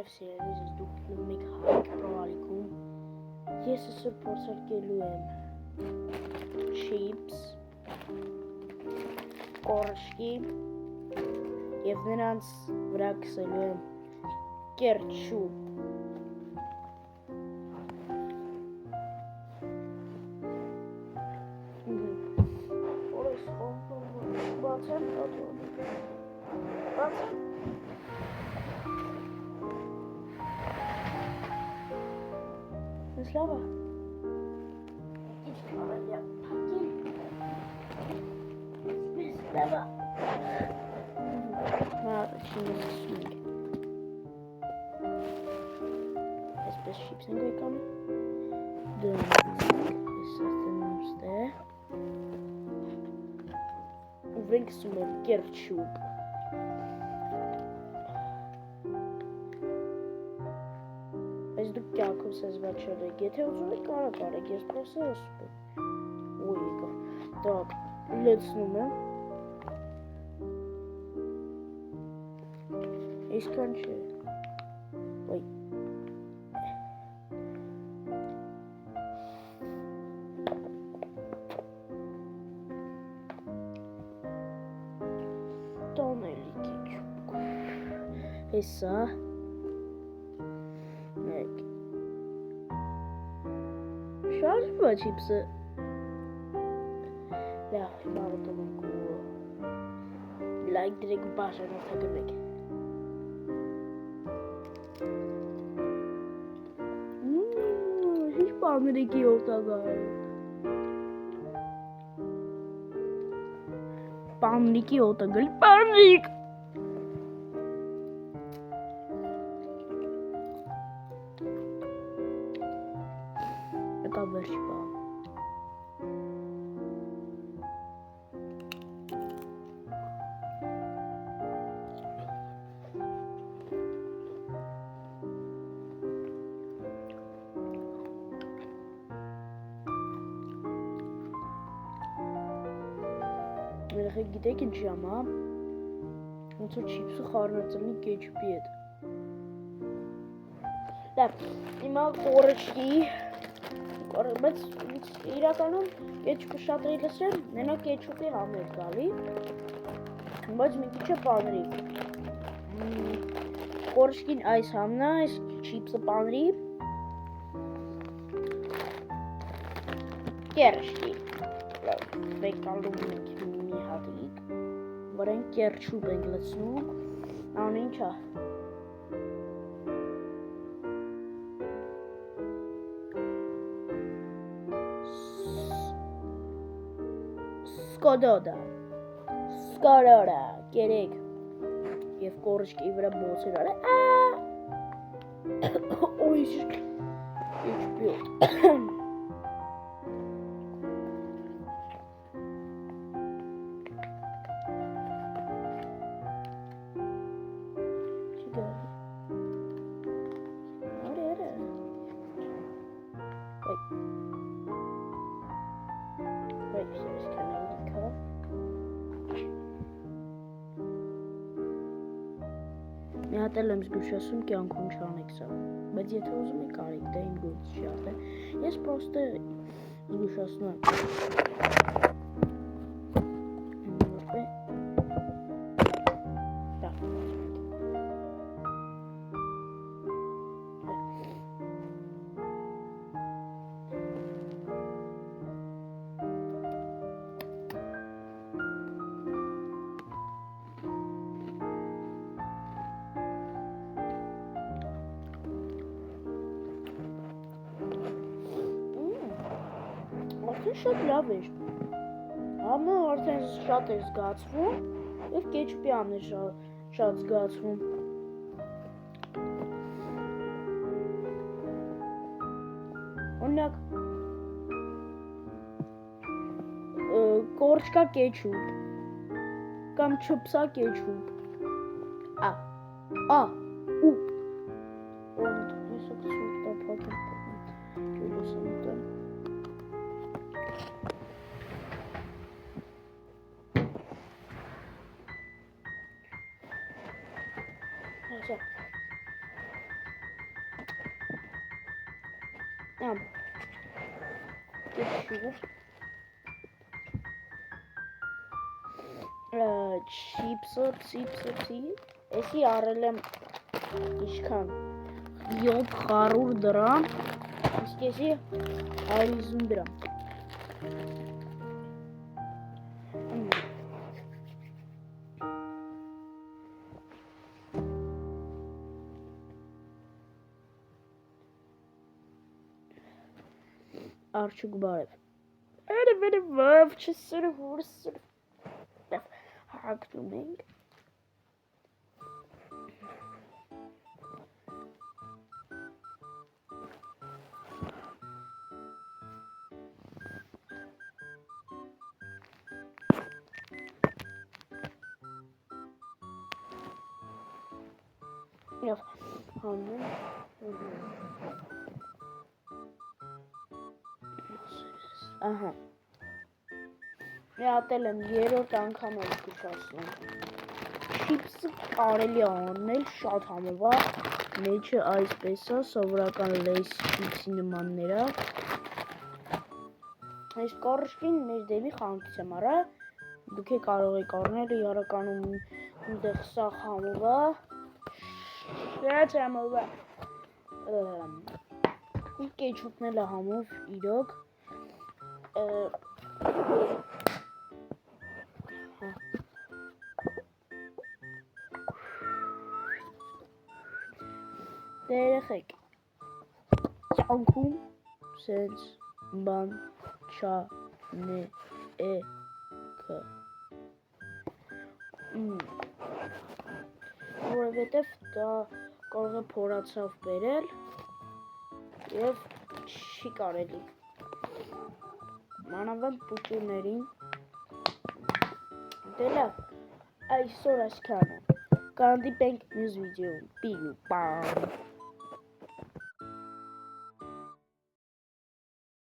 Բարև սիրելիս, ես դուք գնում եք Հայկ Պրոալիքում։ Ես այսօր փորձարկելու եմ chips, կորշկի և նրանց վրա քսելու եմ կերչուպ։ Բացեմ, Ես լավ է։ Ինչ կարելի է փակել։ Ես լավ է։ Առաջինը լսում ենք։ Այսպես շիպս ենք եկանում։ Դնում ես ստենամ ստե։ Ու վրենք սում եմ կերչուպ։ Այս դուք կյանքով սեզ վաչել եք, եթե ուզում եք կարակ արեք, ես պրոսը ասում եմ։ Ոյ եկավ, տակ, լեցնում եմ։ Իսկան չէ, ոյ։ Տոնել կեչուպ, հեսա։ Շարժվա չիպսը։ Լավ, հիմա ոտում ենք ու լայք դրեք բաժանորդագրվեք։ Ինչ պանրիկի օգտագար։ Պանրիկի օգտագար, պանրիկ։ Եկա վերջ բան։ Երեխեք գիտեք ինչ ժամ, հա? Ոնց որ չիպսը խառնածնի կեչուպի հետ։ Լավ, հիմա կորշկի բայց իրականում կեչուպը շատ էի լսեմ, մենակ կեչուպի համեր գալի, բայց մի քիչ է պանրի։ Կորշկին այս համն է, այս չիպսը պանրի։ Կերշկի։ Վեկալում ենք մի հատիկ, վրեն կերչուպ ենք լցնում, ան ինչ է։ Սկորոդա, կերեք և կորշկի վրա բոցեր արը, ոյ կեչուպի ոտ։ Մի հատ էլ եմ զգուշացում կյանքում չանեք սա, բայց եթե ուզում եք արեք, դա իմ գործ չի ատե, ես պրոստը զգուշացնում եմ։ Արդեն շատ լավ էր, համը արդեն շատ էր զգացվում և կեչուպի համն էր շատ զգացվում։ Օրինակ, կորշկա կեչուպ, կամ չպսա կեչուպ, ու, Așa. Ketchup. Չիպսը, էսի արել եմ իշքան 700 դրամ, իսկ էսի 150 դրամ։ Արջուկ բարև։ Երևով չսրը հորսը հակնում ենք։ Եվ հանում ահա միատել եմ երրորդ անգամ եմ քուչացնում չիպսը կարելի անել շատ համով է մեջը այսպես է սովորական լեյս չիպսի նմաններ է այս կորշկին մեր դեպի խանութից եմ արա դուք կարող եք առնել իրականում այնտեղ սա համով է շատ համով է կեչուպն էլ է համով իրոք Երեխեք կյանքում սենց բան չանեք որովհետև դա կարող է փորացավ բերել և չի կարելի մանավանդ պուճուներին դե լավ այսօր այսքանը կհանդիպենք մյուս վիդեոում պիու պամ